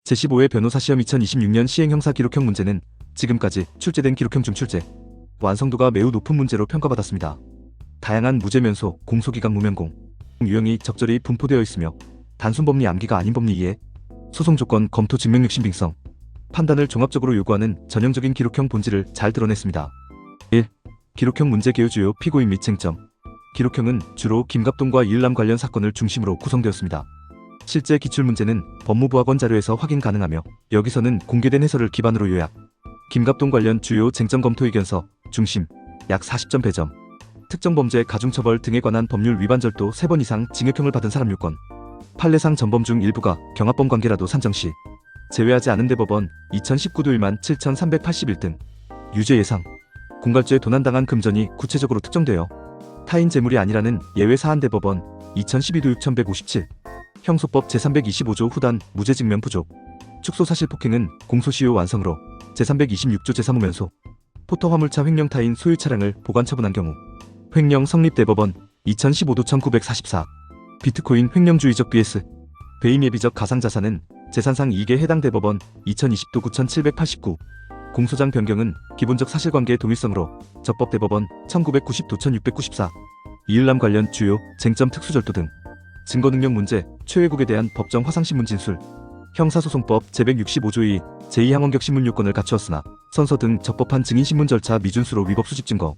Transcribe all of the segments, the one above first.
제15회 변호사 시험 2026년 시행 형사 기록형 문제는 지금까지 출제된 기록형 중 출제 완성도가 매우 높은 문제로 평가받았습니다. 다양한 무죄면소, 공소기각 무면공 유형이 적절히 분포되어 있으며 단순 법리 암기가 아닌 법리 이해, 소송 조건 검토 증명력 신빙성, 판단을 종합적으로 요구하는 전형적인 기록형 본질을 잘 드러냈습니다. 1. 기록형 문제 개요 주요 피고인 및 쟁점. 기록형은 주로 김갑동과 이을남 관련 사건을 중심으로 구성되었습니다. 실제 기출문제는 법무부 학원 자료에서 확인 가능하며 여기서는 공개된 해설을 기반으로 요약, 김갑동 관련 주요 쟁점 검토 의견서 중심 약 40점 배점, 특정 범죄 가중처벌 등에 관한 법률 위반 절도 3번 이상 징역형을 받은 사람 요건, 판례상 전범 중 일부가 경합범 관계라도 산정 시 제외하지 않은 대법원 2019도 17,381등, 유죄 예상, 공갈죄 도난당한 금전이 구체적으로 특정되어 타인 재물이 아니라는 예외 사안 대법원 2012도 6157, 형소법 제325조 후단 무죄 증명 부족, 축소 사실 폭행은 공소시효 완성으로 제326조 제3호면소, 포터 화물차 횡령 타인 소유 차량을 보관 처분한 경우 횡령 성립 대법원 2015도 1944, 비트코인 횡령주의적 BS, 배임 예비적 가상자산은 재산상 이익에 해당 대법원 2020도 9789, 공소장 변경은 기본적 사실관계 동일성으로 적법 대법원 1990도 1694, 이을남 관련 주요 쟁점 특수절도 등 증거능력 문제, 최외국에 대한 법정 화상신문 진술, 형사소송법 제165조 2 제2항원격 신문 요건을 갖추었으나 선서 등 적법한 증인신문 절차 미준수로 위법 수집 증거,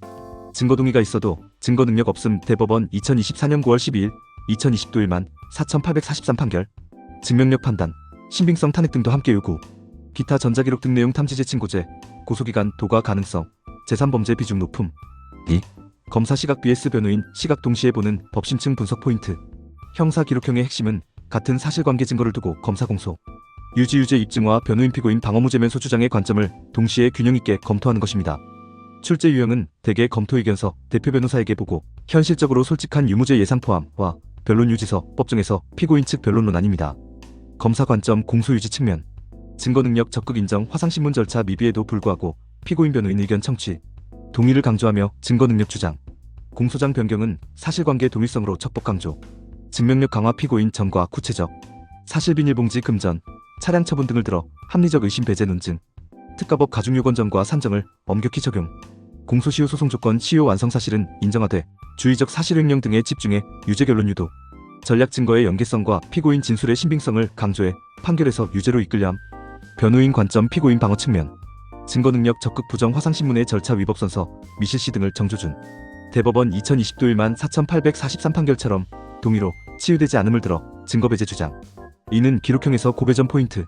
증거동의가 있어도 증거능력 없음 대법원 2024년 9월 12일 2020도 14,843 판결, 증명력 판단, 신빙성 탄핵 등도 함께 요구, 기타 전자기록 등 내용 탐지 재친고죄, 고소기간 도과 가능성, 제3범죄 비중 높음. 2. 검사 시각 vs 변호인 시각 동시에 보는 법심층 분석 포인트. 형사 기록형의 핵심은 같은 사실관계 증거를 두고 검사 공소, 유죄 입증과 변호인 피고인 방어무죄면소 주장의 관점을 동시에 균형있게 검토하는 것입니다. 출제 유형은 대개 검토 의견서, 대표 변호사에게 보고 현실적으로 솔직한 유무죄 예상 포함과 변론 유지서, 법정에서 피고인 측 변론론 아닙니다. 검사 관점 공소 유지 측면, 증거능력 적극 인정 화상신문 절차 미비에도 불구하고 피고인 변호인 의견 청취, 동의를 강조하며 증거능력 주장, 공소장 변경은 사실관계 동일성으로 적법 강조, 증명력 강화 피고인 전과 구체적, 사실 비닐봉지 금전, 차량 처분 등을 들어 합리적 의심 배제 논증, 특가법 가중요건점과 산정을 엄격히 적용, 공소시효 소송 조건 시효 완성 사실은 인정하되 주의적 사실횡령 등에 집중해 유죄 결론 유도, 전략 증거의 연계성과 피고인 진술의 신빙성을 강조해 판결에서 유죄로 이끌려 함. 변호인 관점 피고인 방어 측면, 증거능력 적극 부정 화상신문의 절차 위법 선서, 미실시 등을 정조준, 대법원 2020도 14,843 판결처럼 동의로 치유되지 않음을 들어 증거배제 주장. 이는 기록형에서 고배점 포인트,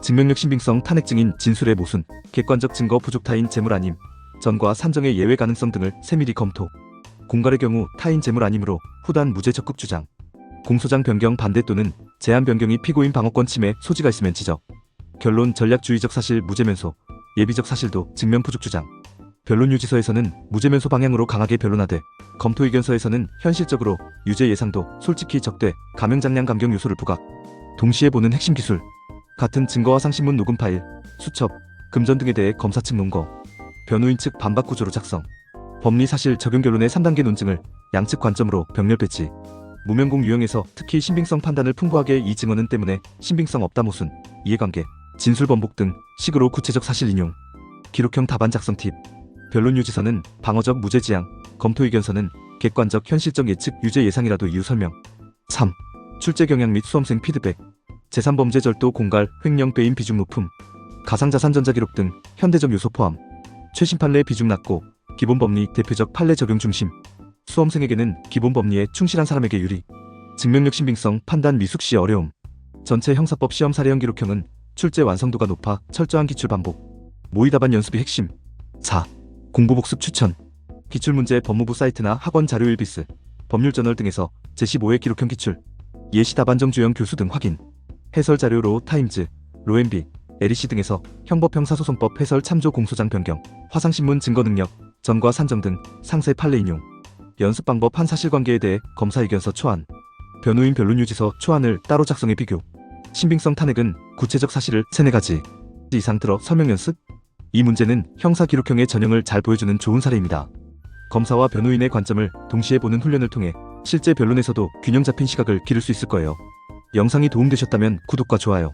증명력 신빙성 탄핵 증인 진술의 모순, 객관적 증거 부족 타인 재물 아님, 전과 산정의 예외 가능성 등을 세밀히 검토, 공갈의 경우 타인 재물 아니므로 후단 무죄 적극 주장, 공소장 변경 반대 또는 제한 변경이 피고인 방어권 침해 소지가 있으면 지적, 결론 전략주의적 사실 무죄면소, 예비적 사실도 증명 부족 주장, 변론 유지서에서는 무죄면소 방향으로 강하게 변론하되 검토 의견서에서는 현실적으로 유죄 예상도 솔직히 적대, 감형장량 감경 요소를 부각, 동시에 보는 핵심 기술, 같은 증거 화상신문 녹음 파일, 수첩, 금전 등에 대해 검사 측 논거, 변호인 측 반박 구조로 작성, 법리 사실 적용 결론의 3단계 논증을 양측 관점으로 병렬 배치, 무면공 유형에서 특히 신빙성 판단을 풍부하게 이 증언은 때문에 신빙성 없다 모순, 이해관계, 진술 번복 등 식으로 구체적 사실 인용, 기록형 답안 작성 팁, 변론 유지서는 방어적 무죄 지향, 검토 의견서는 객관적 현실적 예측 유죄 예상이라도 이유 설명. 3. 출제 경향 및 수험생 피드백, 제3범죄 절도 공갈 횡령 배임 비중 높음, 가상자산 전자기록 등 현대적 요소 포함, 최신 판례 비중 낮고 기본 법리 대표적 판례 적용 중심, 수험생에게는 기본 법리에 충실한 사람에게 유리, 증명력 신빙성 판단 미숙시 어려움, 전체 형사법 시험 사례형 기록형은 출제 완성도가 높아 철저한 기출 반복, 모의 답안 연습이 핵심. 4. 공부 복습 추천, 기출문제 법무부 사이트나 학원 자료 일비스, 법률저널 등에서 제15회 기록형 기출, 예시 답안정 주형 교수 등 확인, 해설 자료로 타임즈, 로엠비, 에리시 등에서 형법 형사소송법 해설 참조 공소장 변경, 화상신문 증거능력, 전과 산정 등 상세 판례 인용, 연습 방법 한 사실관계에 대해 검사 의견서 초안, 변호인 변론 유지서 초안을 따로 작성해 비교, 신빙성 탄핵은 구체적 사실을 3-4가지 이상 들어 설명 연습. 이 문제는 형사 기록형의 전형을 잘 보여주는 좋은 사례입니다. 검사와 변호인의 관점을 동시에 보는 훈련을 통해 실제 변론에서도 균형 잡힌 시각을 기를 수 있을 거예요. 영상이 도움되셨다면 구독과 좋아요,